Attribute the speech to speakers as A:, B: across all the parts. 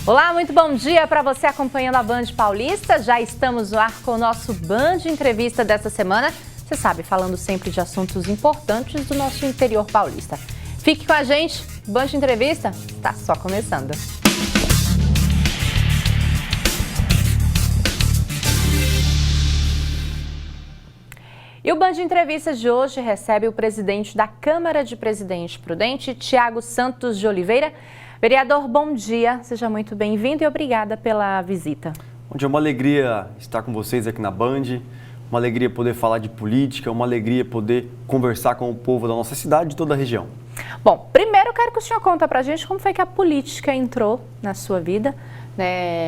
A: Olá, muito bom dia para você acompanhando a Band Paulista. Já estamos no ar com o nosso Band Entrevista dessa semana. Você sabe, falando sempre de assuntos importantes do nosso interior paulista. Fique com a gente, Band Entrevista está só começando. E o Band Entrevistas de hoje recebe o presidente da Câmara de Presidente Prudente, Tiago Santos de Oliveira. Vereador, bom dia, seja muito bem-vindo e obrigada pela visita.
B: Bom dia, é uma alegria estar com vocês aqui na Band, uma alegria poder falar de política, uma alegria poder conversar com o povo da nossa cidade e de toda a região. Bom,
A: primeiro eu quero que o senhor conte pra gente como foi que a política entrou na sua vida.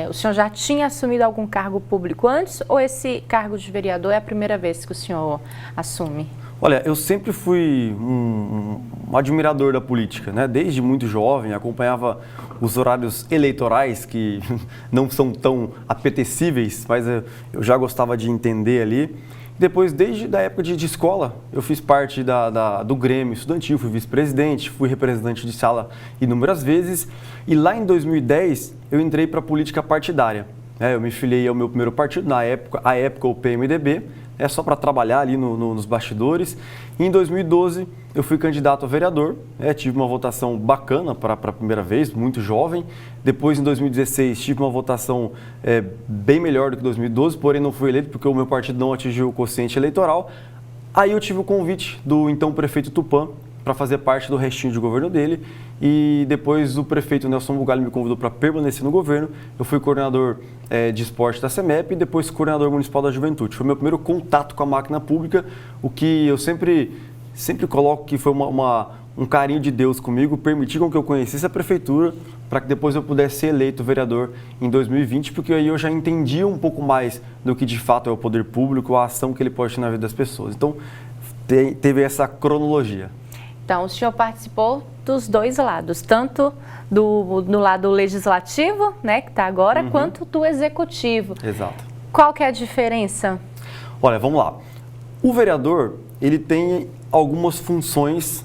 A: O senhor já tinha assumido algum cargo público antes ou esse cargo de vereador é a primeira vez que o senhor assume?
B: Olha, eu sempre fui um admirador da política, né? Desde muito jovem, acompanhava os horários eleitorais que não são tão apetecíveis, mas eu já gostava de entender ali. Depois, desde a época de escola, eu fiz parte do Grêmio Estudantil, fui vice-presidente, fui representante de sala inúmeras vezes. E lá em 2010, eu entrei para a política partidária. Eu me filiei ao meu primeiro partido, a época o PMDB, só para trabalhar ali nos bastidores. E em 2012, eu fui candidato a vereador, tive uma votação bacana para a primeira vez, muito jovem. Depois, em 2016, tive uma votação bem melhor do que 2012, porém não fui eleito porque o meu partido não atingiu o quociente eleitoral. Aí eu tive o convite do então prefeito Tupã para fazer parte do restinho de governo dele. E depois o prefeito Nelson Bugalho me convidou para permanecer no governo. Eu fui coordenador de esporte da CEMEP e depois coordenador municipal da juventude. Foi meu primeiro contato com a máquina pública, o que eu sempre coloco que foi um carinho de Deus comigo, permitir com que eu conhecesse a prefeitura para que depois eu pudesse ser eleito vereador em 2020, porque aí eu já entendia um pouco mais do que de fato é o poder público, a ação que ele pode ter na vida das pessoas. Então, teve essa cronologia.
A: Então, o senhor participou dos dois lados, tanto do lado legislativo, que está agora, quanto do executivo.
B: Exato.
A: Qual que é a diferença?
B: Olha, vamos lá. O vereador, ele tem algumas funções,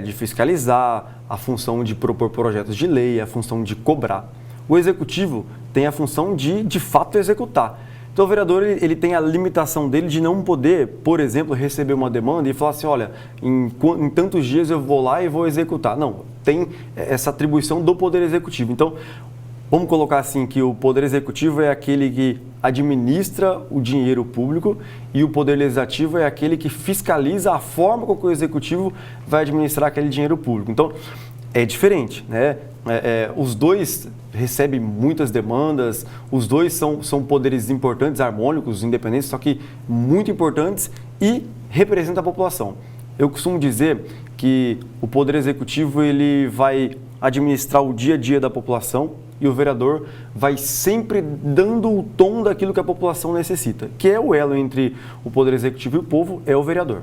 B: de fiscalizar, a função de propor projetos de lei, a função de cobrar. O executivo tem a função de fato, executar. Então, o vereador ele tem a limitação dele de não poder, por exemplo, receber uma demanda e falar assim, olha, em tantos dias eu vou lá e vou executar. Não, tem essa atribuição do Poder Executivo. Então, vamos colocar assim que o Poder Executivo é aquele que administra o dinheiro público e o Poder Legislativo é aquele que fiscaliza a forma com que o Executivo vai administrar aquele dinheiro público. Então, é diferente, né? Os dois recebem muitas demandas, os dois são poderes importantes, harmônicos, independentes, só que muito importantes e representam a população. Eu costumo dizer que o Poder Executivo ele vai administrar o dia a dia da população e o vereador vai sempre dando o tom daquilo que a população necessita, que é o elo entre o Poder Executivo e o povo, é o vereador.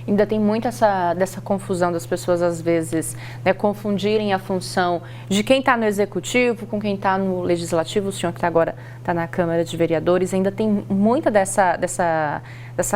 A: Ainda tem muito dessa confusão das pessoas, às vezes, confundirem a função de quem está no Executivo com quem está no Legislativo. O senhor que agora está na Câmara de Vereadores, ainda tem muita dessa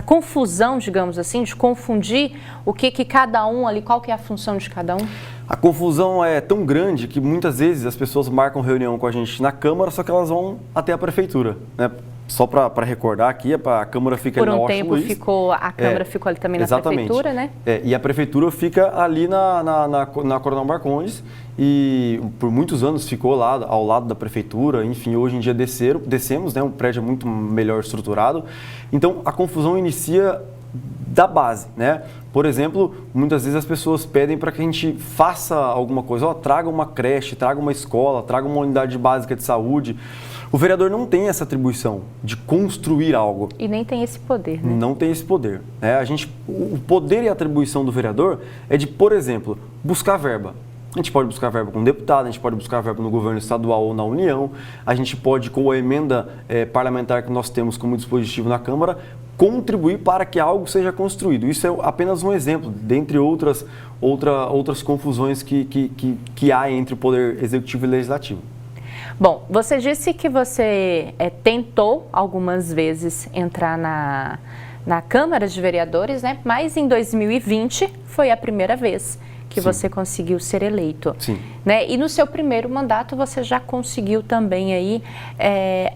A: confusão, digamos assim, de confundir o que cada um ali, qual que é a função de cada um?
B: A confusão é tão grande que muitas vezes as pessoas marcam reunião com a gente na Câmara, só que elas vão até a Prefeitura, né? Só para recordar aqui, a Câmara fica ali na Washington Luiz.
A: Por um tempo a Câmara ficou ali também na Prefeitura, né?
B: E a Prefeitura fica ali na Coronel Marcondes e por muitos anos ficou lá ao lado da Prefeitura. Enfim, hoje em dia descemos, né? Um prédio muito melhor estruturado. Então, a confusão inicia da base, né? Por exemplo, muitas vezes as pessoas pedem para que a gente faça alguma coisa. Traga uma creche, traga uma escola, traga uma unidade básica de saúde. O vereador não tem essa atribuição de construir algo.
A: E nem tem esse poder, né?
B: Não tem esse poder. O poder e a atribuição do vereador é de, por exemplo, buscar verba. A gente pode buscar verba com um deputado, a gente pode buscar verba no governo estadual ou na União, a gente pode, com a emenda parlamentar que nós temos como dispositivo na Câmara, contribuir para que algo seja construído. Isso é apenas um exemplo, dentre outras confusões que há entre o Poder Executivo e Legislativo.
A: Bom, você disse que você tentou algumas vezes entrar na Câmara de Vereadores, né? Mas em 2020 foi a primeira vez que
B: Sim.
A: você conseguiu ser eleito.
B: Sim.
A: Né? E no seu primeiro mandato você já conseguiu também aí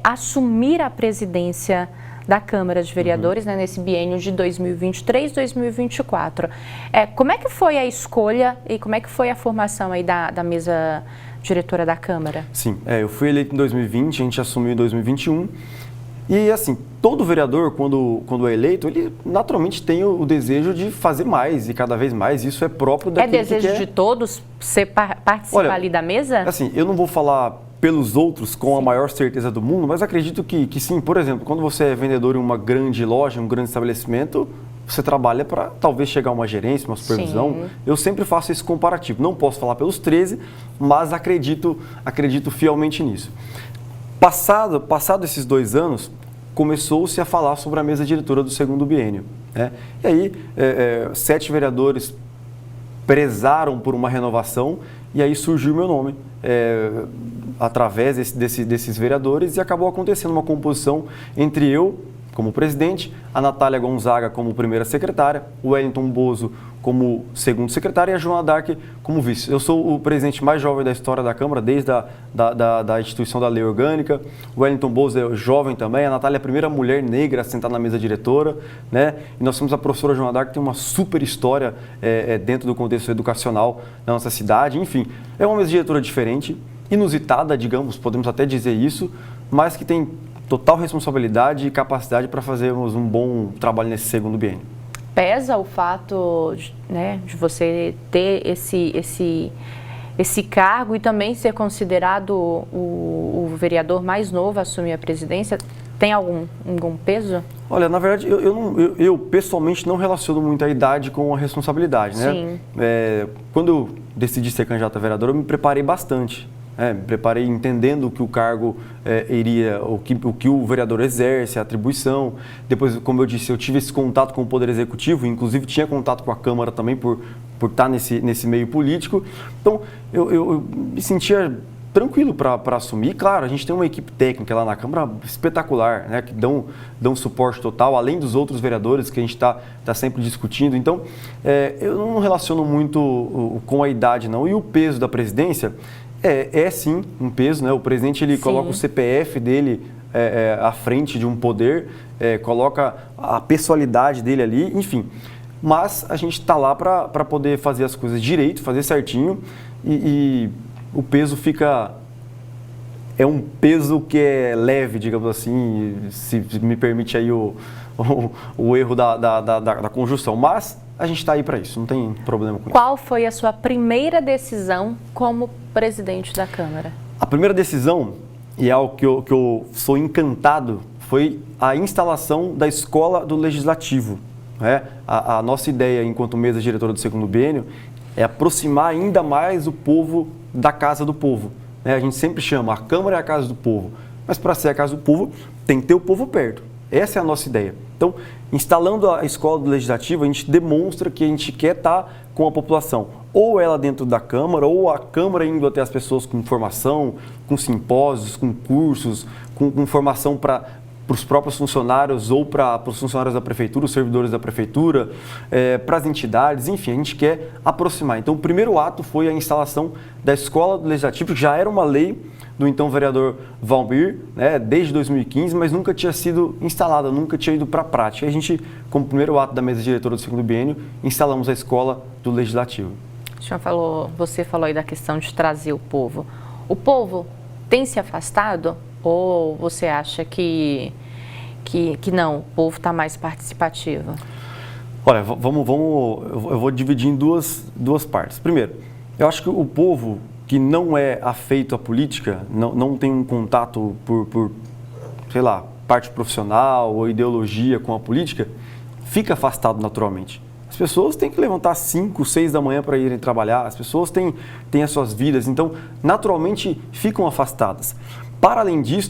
A: assumir a presidência da Câmara de Vereadores, né, nesse biênio de 2023-2024. Como é que foi a escolha e como é que foi a formação aí da mesa diretora da Câmara?
B: Sim, eu fui eleito em 2020, a gente assumiu em 2021. E assim, todo vereador, quando é eleito, ele naturalmente tem o desejo de fazer mais e cada vez mais. Isso é próprio daquele que quer.
A: É desejo de todos participar ali da mesa?
B: Assim, eu não vou falar pelos outros com a maior certeza do mundo, mas acredito que sim. Por exemplo, quando você é vendedor em uma grande loja, um grande estabelecimento, você trabalha para talvez chegar a uma gerência, uma supervisão. Sim. Eu sempre faço esse comparativo. Não posso falar pelos 13, mas acredito fielmente nisso. Passado esses 2 anos, começou-se a falar sobre a mesa diretora do segundo biênio. Né? E aí, 7 vereadores prezaram por uma renovação e aí surgiu o meu nome através desses vereadores e acabou acontecendo uma composição entre eu, como presidente, a Natália Gonzaga como primeira secretária, o Wellington Bozo como segundo secretário e a Joana Dark como vice. Eu sou o presidente mais jovem da história da Câmara, desde da instituição da lei orgânica. O Wellington Bozo é jovem também, a Natália é a primeira mulher negra a sentar na mesa diretora, né? E nós temos a professora Joana Dark, que tem uma super história dentro do contexto educacional da nossa cidade. Enfim, é uma mesa diretora diferente, inusitada, digamos, podemos até dizer isso, mas que tem total responsabilidade e capacidade para fazermos um bom trabalho nesse segundo biênio.
A: Pesa o fato de você ter esse cargo e também ser considerado o vereador mais novo a assumir a presidência? Tem algum peso?
B: Olha, na verdade, eu pessoalmente não relaciono muito a idade com a responsabilidade, né?
A: Sim.
B: Quando eu decidi ser candidato a vereador, eu me preparei bastante. Me preparei entendendo o que o cargo o que o vereador exerce, a atribuição. Depois, como eu disse, eu tive esse contato com o Poder Executivo, inclusive tinha contato com a Câmara também por estar nesse meio político. Então, eu me sentia tranquilo para assumir. Claro, a gente tem uma equipe técnica lá na Câmara espetacular, né, que dão suporte total, além dos outros vereadores que a gente está sempre discutindo. Então, eu não relaciono muito com a idade, não. E o peso da presidência é sim um peso, né? O presidente ele coloca o CPF dele à frente de um poder, coloca a pessoalidade dele ali, enfim. Mas a gente está lá para poder fazer as coisas direito, fazer certinho e o peso fica... É um peso que é leve, digamos assim, se me permite aí o erro da conjunção. Mas a gente está aí para isso, não tem problema com isso.
A: Qual foi a sua primeira decisão como presidente da Câmara? A
B: primeira decisão, e é algo que eu sou encantado, foi a instalação da Escola do Legislativo. Né? A nossa ideia, enquanto mesa diretora do segundo biênio, é aproximar ainda mais o povo da casa do povo. Né? A gente sempre chama, a Câmara é a casa do povo, mas para ser a casa do povo, tem que ter o povo perto. Essa é a nossa ideia. Então, instalando a Escola do Legislativo, a gente demonstra que a gente quer estar com a população. Ou ela dentro da Câmara, ou a Câmara indo até as pessoas com informação, com simpósios, com cursos, com formação para os próprios funcionários ou para os funcionários da Prefeitura, os servidores da Prefeitura, para as entidades, enfim, a gente quer aproximar. Então, o primeiro ato foi a instalação da Escola do Legislativo, que já era uma lei do então vereador Valmir, né, desde 2015, mas nunca tinha sido instalada, nunca tinha ido para a prática. E a gente, como primeiro ato da mesa diretora do segundo biênio, instalamos a Escola do Legislativo.
A: Você falou aí da questão de trazer o povo. O povo tem se afastado ou você acha que não, o povo está mais participativo?
B: Olha, eu vou dividir em duas partes. Primeiro, eu acho que o povo que não é afeito à política, não tem um contato por, sei lá, parte profissional ou ideologia com a política, fica afastado naturalmente. As pessoas têm que levantar 5, 6 da manhã para irem trabalhar, as pessoas têm as suas vidas, então naturalmente ficam afastadas. Para além disso,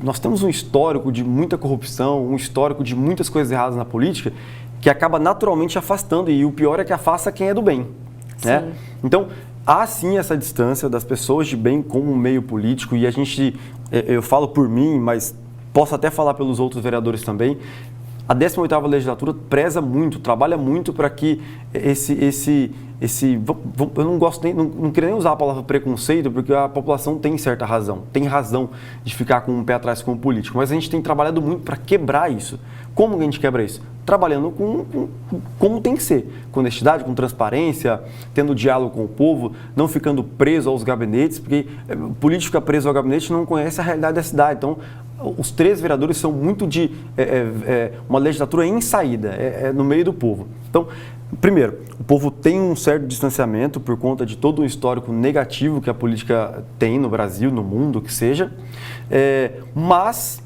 B: nós temos um histórico de muita corrupção, um histórico de muitas coisas erradas na política, que acaba naturalmente afastando, e o pior é que afasta quem é do bem. Né? Então, há sim essa distância das pessoas de bem com o meio político, e eu falo por mim, mas posso até falar pelos outros vereadores também, A 18ª legislatura preza muito, trabalha muito para que eu não gosto nem, não queria nem usar a palavra preconceito, porque a população tem certa razão, tem razão de ficar com um pé atrás como político, mas a gente tem trabalhado muito para quebrar isso. Como que a gente quebra isso? Trabalhando como tem que ser, com honestidade, com transparência, tendo diálogo com o povo, não ficando preso aos gabinetes, porque político fica preso ao gabinete não conhece a realidade da cidade. Então, os 3 vereadores são muito de uma legislatura em saída, no meio do povo. Então, primeiro, o povo tem um certo distanciamento por conta de todo o histórico negativo que a política tem no Brasil, no mundo, que seja, mas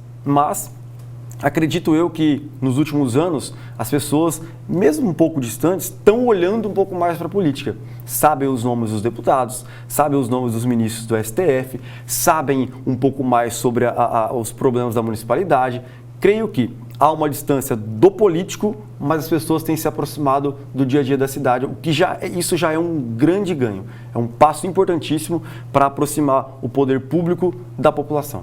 B: acredito eu que nos últimos anos as pessoas, mesmo um pouco distantes, estão olhando um pouco mais para a política. Sabem os nomes dos deputados, sabem os nomes dos ministros do STF, sabem um pouco mais sobre os problemas da municipalidade. Creio que há uma distância do político, mas as pessoas têm se aproximado do dia a dia da cidade, o que isso já é um grande ganho. É um passo importantíssimo para aproximar o poder público da população.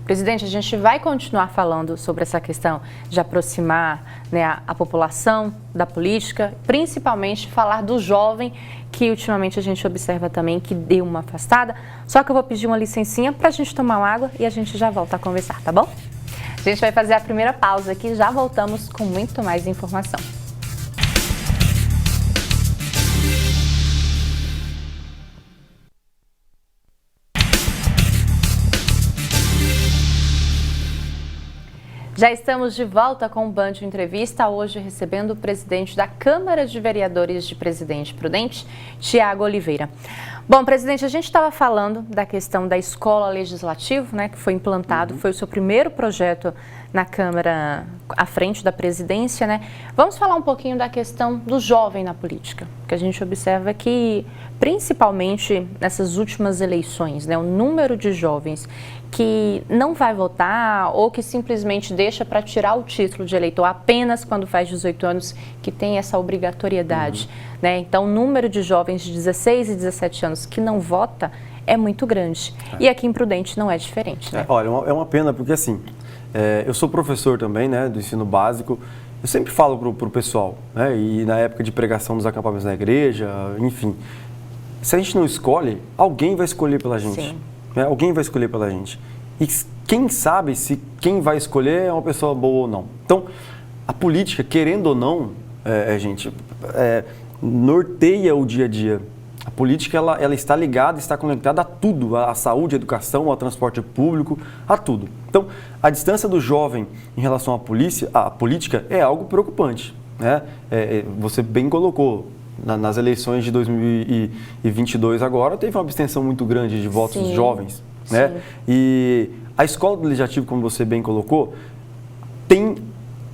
A: Presidente, a gente vai continuar falando sobre essa questão de aproximar, né, a população da política, principalmente falar do jovem, que ultimamente a gente observa também que deu uma afastada. Só que eu vou pedir uma licencinha para a gente tomar uma água e a gente já volta a conversar, tá bom? A gente vai fazer a primeira pausa aqui, já voltamos com muito mais informação. Já estamos de volta com o Band Entrevista, hoje recebendo o presidente da Câmara de Vereadores de Presidente Prudente, Tiago Oliveira. Bom, presidente, a gente estava falando da questão da escola legislativa, né, que foi implantado, foi o seu primeiro projeto na Câmara à frente da presidência, né? Vamos falar um pouquinho da questão do jovem na política, porque a gente observa que, principalmente nessas últimas eleições, né, o número de jovens que não vai votar ou que simplesmente deixa para tirar o título de eleitor apenas quando faz 18 anos, que tem essa obrigatoriedade, né? Então, o número de jovens de 16 e 17 anos que não vota é muito grande. E aqui em Prudente não é diferente, né?
B: Olha, é uma pena porque assim, eu sou professor também, né, do ensino básico. Eu sempre falo pro pessoal, né, e na época de pregação dos acampamentos na igreja, enfim, se a gente não escolhe, alguém vai escolher pela gente.
A: Sim.
B: Né? Alguém vai escolher pela gente. E quem sabe se quem vai escolher é uma pessoa boa ou não. Então, a política, querendo ou não, gente, norteia o dia a dia. A política, ela está ligada, está conectada a tudo, à saúde, à educação, ao transporte público, a tudo. Então, a distância do jovem em relação à política é algo preocupante, né? Você bem colocou, nas eleições de 2022 agora, teve uma abstenção muito grande de votos
A: Sim.
B: jovens, né?
A: Sim.
B: E a escola do legislativo, como você bem colocou, tem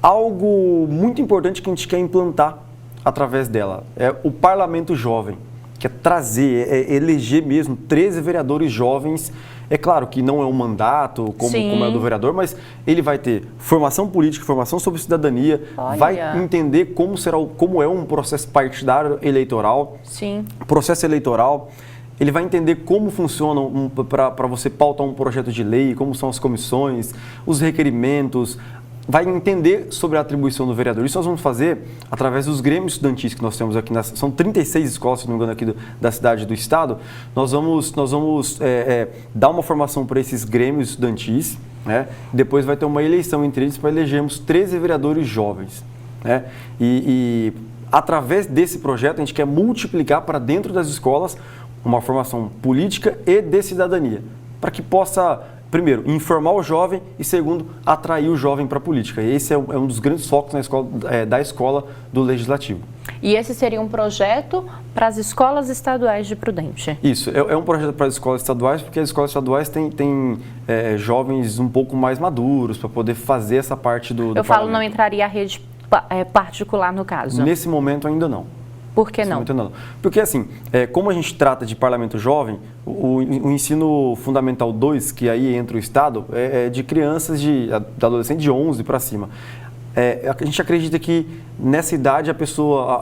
B: algo muito importante que a gente quer implantar através dela. É o parlamento jovem, que é trazer, eleger mesmo 13 vereadores jovens. É claro que não é um mandato como é o do vereador, mas ele vai ter formação política, formação sobre cidadania, vai entender como é um processo partidário eleitoral,
A: Sim.
B: processo eleitoral. Ele vai entender como funciona para você pautar um projeto de lei, como são as comissões, os requerimentos, vai entender sobre a atribuição do vereador. Isso nós vamos fazer através dos grêmios estudantis que nós temos aqui. São 36 escolas, se não me engano, aqui da cidade e do estado. Nós vamos dar uma formação para esses grêmios estudantis, né? Depois vai ter uma eleição entre eles para elegermos 13 vereadores jovens, né? E através desse projeto a gente quer multiplicar para dentro das escolas uma formação política e de cidadania, para que possa, primeiro, informar o jovem e, segundo, atrair o jovem para a política. E esse é um dos grandes focos da escola do Legislativo.
A: E esse seria um projeto para as escolas estaduais de Prudente?
B: Isso, é um projeto para as escolas estaduais, porque as escolas estaduais têm jovens um pouco mais maduros para poder fazer essa parte do
A: Eu falo, não entraria a rede particular no caso?
B: Nesse momento ainda não.
A: Por que não?
B: Porque assim, como a gente trata de parlamento jovem, o ensino fundamental 2, que aí entra o Estado, é de crianças, de adolescentes de 11 para cima. A gente acredita que nessa idade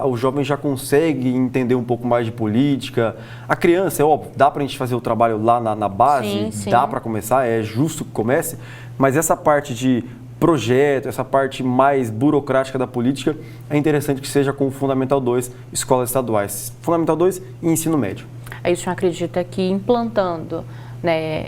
B: o jovem já consegue entender um pouco mais de política. A criança, é óbvio, dá para a gente fazer o trabalho lá na base,
A: sim.
B: dá para começar, é justo que comece, mas essa parte de projeto, essa parte mais burocrática da política, é interessante que seja com o Fundamental 2, escolas estaduais. Fundamental 2 e ensino médio.
A: Aí o senhor acredita que implantando, né,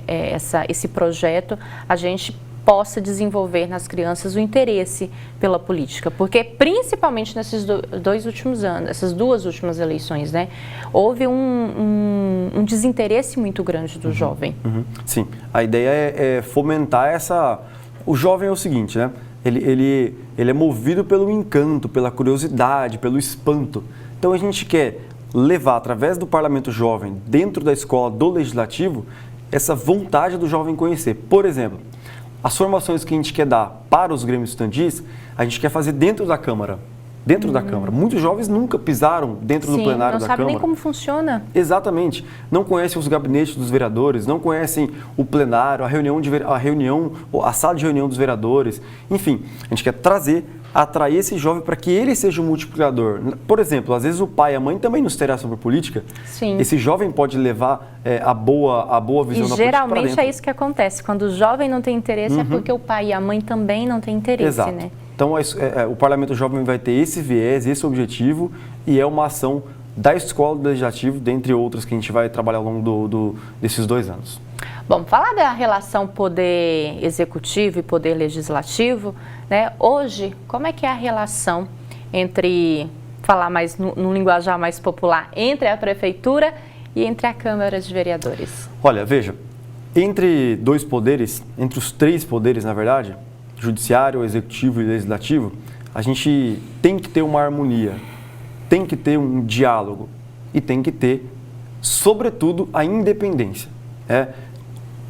A: esse projeto, a gente possa desenvolver nas crianças o interesse pela política, porque principalmente nesses dois últimos anos, essas duas últimas eleições, né, houve um desinteresse muito grande do jovem.
B: Sim, a ideia é fomentar essa... O jovem é o seguinte, né, ele é movido pelo encanto, pela curiosidade, pelo espanto. Então a gente quer levar, através do Parlamento Jovem, dentro da escola, do Legislativo, essa vontade do jovem conhecer. Por exemplo, as formações que a gente quer dar para os grêmios estudantis, a gente quer fazer dentro da Câmara. Dentro da Câmara. Muitos jovens nunca pisaram dentro do plenário da Câmara.
A: Não sabem nem como funciona.
B: Exatamente. Não conhecem os gabinetes dos vereadores, não conhecem o plenário, a sala de reunião dos vereadores. Enfim, a gente quer atrair esse jovem para que ele seja um multiplicador. Por exemplo, às vezes o pai e a mãe também não se interessam sobre política.
A: Sim.
B: Esse jovem pode levar a boa visão da política para dentro.
A: E geralmente é isso que acontece. Quando o jovem não tem interesse, é porque o pai e a mãe também não têm interesse,
B: Exato.
A: né?
B: Então, o Parlamento Jovem vai ter esse viés, esse objetivo, e é uma ação da Escola do Legislativo, dentre outras que a gente vai trabalhar ao longo desses 2 anos.
A: Bom, falar da relação poder executivo e poder legislativo, né? Hoje, como é que é a relação entre, falar mais num linguajar mais popular, entre a Prefeitura e entre a Câmara de Vereadores?
B: Olha, veja, entre dois poderes, entre os 3 poderes, na verdade, Judiciário, Executivo e Legislativo, a gente tem que ter uma harmonia, tem que ter um diálogo e tem que ter, sobretudo, a independência.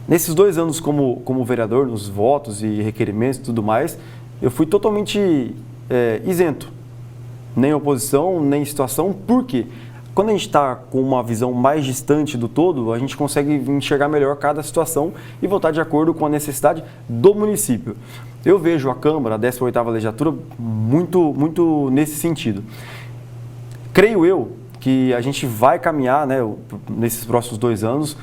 B: Nesses 2 anos como vereador, nos votos e requerimentos e tudo mais, eu fui totalmente isento, nem oposição, nem situação, porque quando a gente está com uma visão mais distante do todo, a gente consegue enxergar melhor cada situação e votar de acordo com a necessidade do município. Eu vejo a Câmara, a 18ª legislatura, muito nesse sentido. Creio eu que a gente vai caminhar, né, nesses próximos 2 anos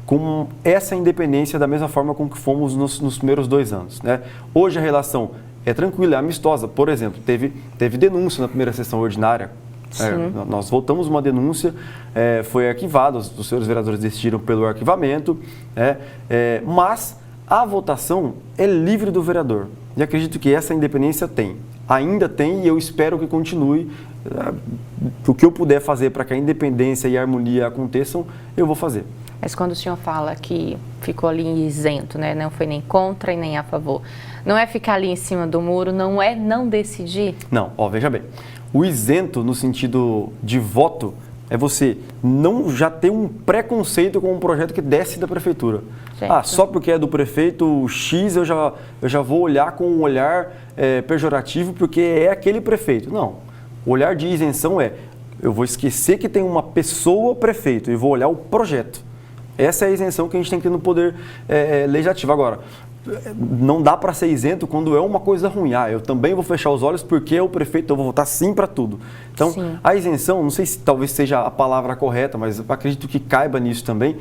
B: com essa independência da mesma forma com que fomos nos primeiros 2 anos. Né? Hoje a relação é tranquila, é amistosa. Por exemplo, teve denúncia na primeira sessão ordinária. Nós votamos uma denúncia, foi arquivada, os senhores vereadores decidiram pelo arquivamento, mas a votação é livre do vereador. E acredito que essa independência ainda tem, e eu espero que continue. O que eu puder fazer para que a independência e a harmonia aconteçam, eu vou fazer.
A: Mas quando o senhor fala que ficou ali isento, né, não foi nem contra e nem a favor, não é ficar ali em cima do muro, não é não decidir? Não,
B: veja bem, o isento no sentido de voto é você não já ter um preconceito com um projeto que desce da prefeitura. Certo. Só porque é do prefeito X eu já vou olhar com um olhar pejorativo porque é aquele prefeito. Não, o olhar de isenção eu vou esquecer que tem uma pessoa prefeito e vou olhar o projeto. Essa é a isenção que a gente tem que ter no poder legislativo. Agora, não dá para ser isento quando é uma coisa ruim. Eu também vou fechar os olhos porque é o prefeito, eu vou votar sim para tudo. Então, sim. A isenção, não sei se talvez seja a palavra correta, mas acredito que caiba nisso também.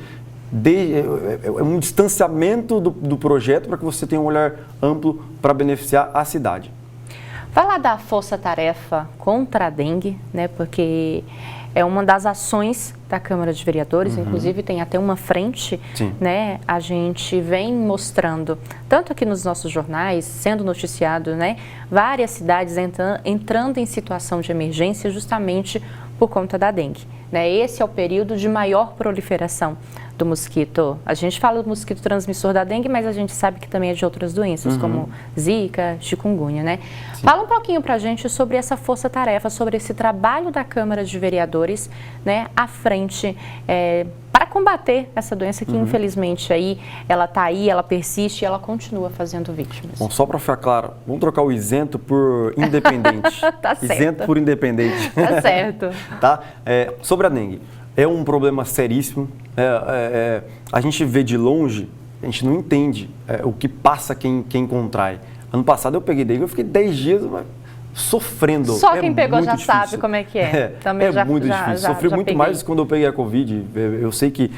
B: É um distanciamento do projeto para que você tenha um olhar amplo para beneficiar a cidade.
A: Falar da força-tarefa contra a dengue, né? Porque é uma das ações da Câmara de Vereadores, inclusive tem até uma frente, né? A gente vem mostrando, tanto aqui nos nossos jornais, sendo noticiado, né? Várias cidades entrando em situação de emergência justamente por conta da dengue, né? Esse é o período de maior proliferação do mosquito. A gente fala do mosquito transmissor da dengue, mas a gente sabe que também é de outras doenças, como zika, chikungunya, né? Sim. Fala um pouquinho pra gente sobre essa força-tarefa, sobre esse trabalho da Câmara de Vereadores, né, à frente, para combater essa doença que, infelizmente, ela está aí, ela persiste e ela continua fazendo vítimas.
B: Bom, só para ficar claro, vamos trocar o isento por independente.
A: Tá certo.
B: Isento por independente.
A: Tá certo.
B: Tá? Sobre a dengue, é um problema seríssimo. A gente vê de longe, a gente não entende o que passa quem contrai. Ano passado eu peguei dengue, eu fiquei 10 dias sofrendo.
A: Só quem pegou já sabe como é que é. Também
B: muito difícil. Sofri muito mais quando eu peguei a Covid. Eu sei que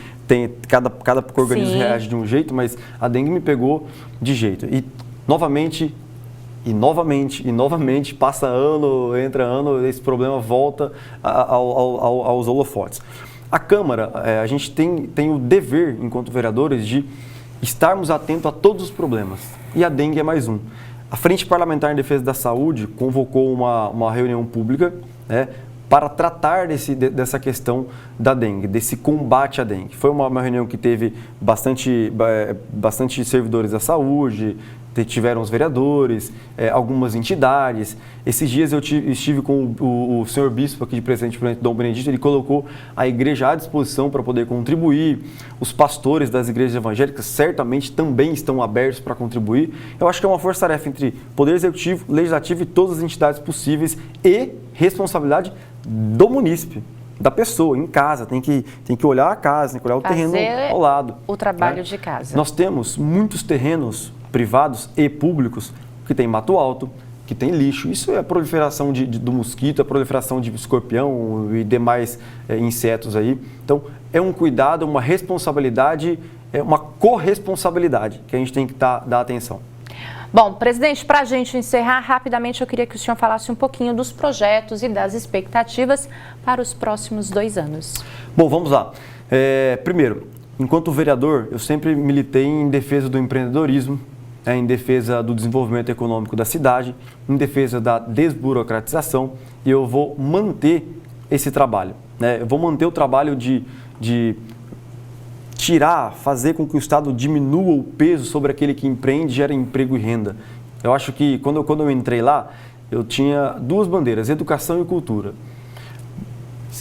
B: cada organismo reage de um jeito, mas a dengue me pegou de jeito. E novamente e novamente e novamente, passa ano, entra ano, esse problema volta aos holofotes. A Câmara, a gente tem o dever, enquanto vereadores, de estarmos atentos a todos os problemas. E a dengue é mais um. A Frente Parlamentar em Defesa da Saúde convocou uma reunião pública, né, para tratar dessa questão da dengue, desse combate à dengue. Foi uma reunião que teve bastante servidores da saúde, tiveram os vereadores, algumas entidades. Esses dias eu estive com o senhor bispo aqui de Presidente Dom Benedito, ele colocou a igreja à disposição para poder contribuir. Os pastores das igrejas evangélicas certamente também estão abertos para contribuir. Eu acho que é uma força-tarefa entre Poder Executivo, Legislativo e todas as entidades possíveis e responsabilidade do munícipe, da pessoa, em casa. Tem que olhar a casa, tem que olhar o terreno ao lado.
A: O trabalho de casa.
B: Nós temos muitos terrenos privados e públicos que tem mato alto, que tem lixo. Isso é a proliferação do mosquito, a proliferação de escorpião e demais insetos aí. Então, é um cuidado, uma responsabilidade, uma corresponsabilidade que a gente tem que dar atenção.
A: Bom, presidente, para a gente encerrar rapidamente, eu queria que o senhor falasse um pouquinho dos projetos e das expectativas para os próximos 2 anos.
B: Bom, vamos lá. Primeiro, enquanto vereador, eu sempre militei em defesa do empreendedorismo, em defesa do desenvolvimento econômico da cidade, em defesa da desburocratização, e eu vou manter esse trabalho. Eu vou manter o trabalho de fazer com que o Estado diminua o peso sobre aquele que empreende, gera emprego e renda. Eu acho que quando eu entrei lá, eu tinha 2 bandeiras, educação e cultura.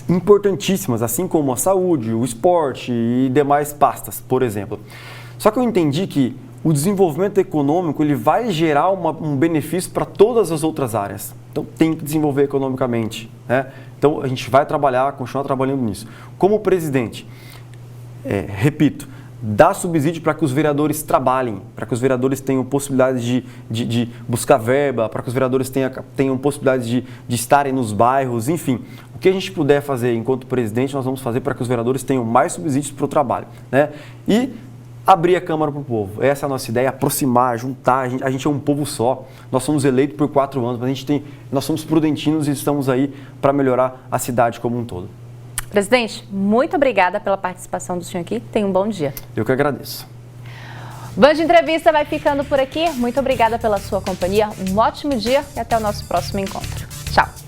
B: Importantíssimas, assim como a saúde, o esporte e demais pastas, por exemplo. Só que eu entendi que o desenvolvimento econômico ele vai gerar um benefício para todas as outras áreas. Então, tem que desenvolver economicamente, né? Então, a gente vai continuar trabalhando nisso. Como presidente, repito, dá subsídio para que os vereadores trabalhem, para que os vereadores tenham possibilidade de buscar verba, para que os vereadores tenham possibilidade de estarem nos bairros, enfim. O que a gente puder fazer enquanto presidente, nós vamos fazer para que os vereadores tenham mais subsídios para o trabalho, né? E abrir a Câmara para o povo. Essa é a nossa ideia, aproximar, juntar. A gente é um povo só. Nós somos eleitos por 4 anos, mas nós somos prudentinos e estamos aí para melhorar a cidade como um todo.
A: Presidente, muito obrigada pela participação do senhor aqui. Tenha um bom dia.
B: Eu que agradeço.
A: Band Entrevista vai ficando por aqui. Muito obrigada pela sua companhia. Um ótimo dia e até o nosso próximo encontro. Tchau.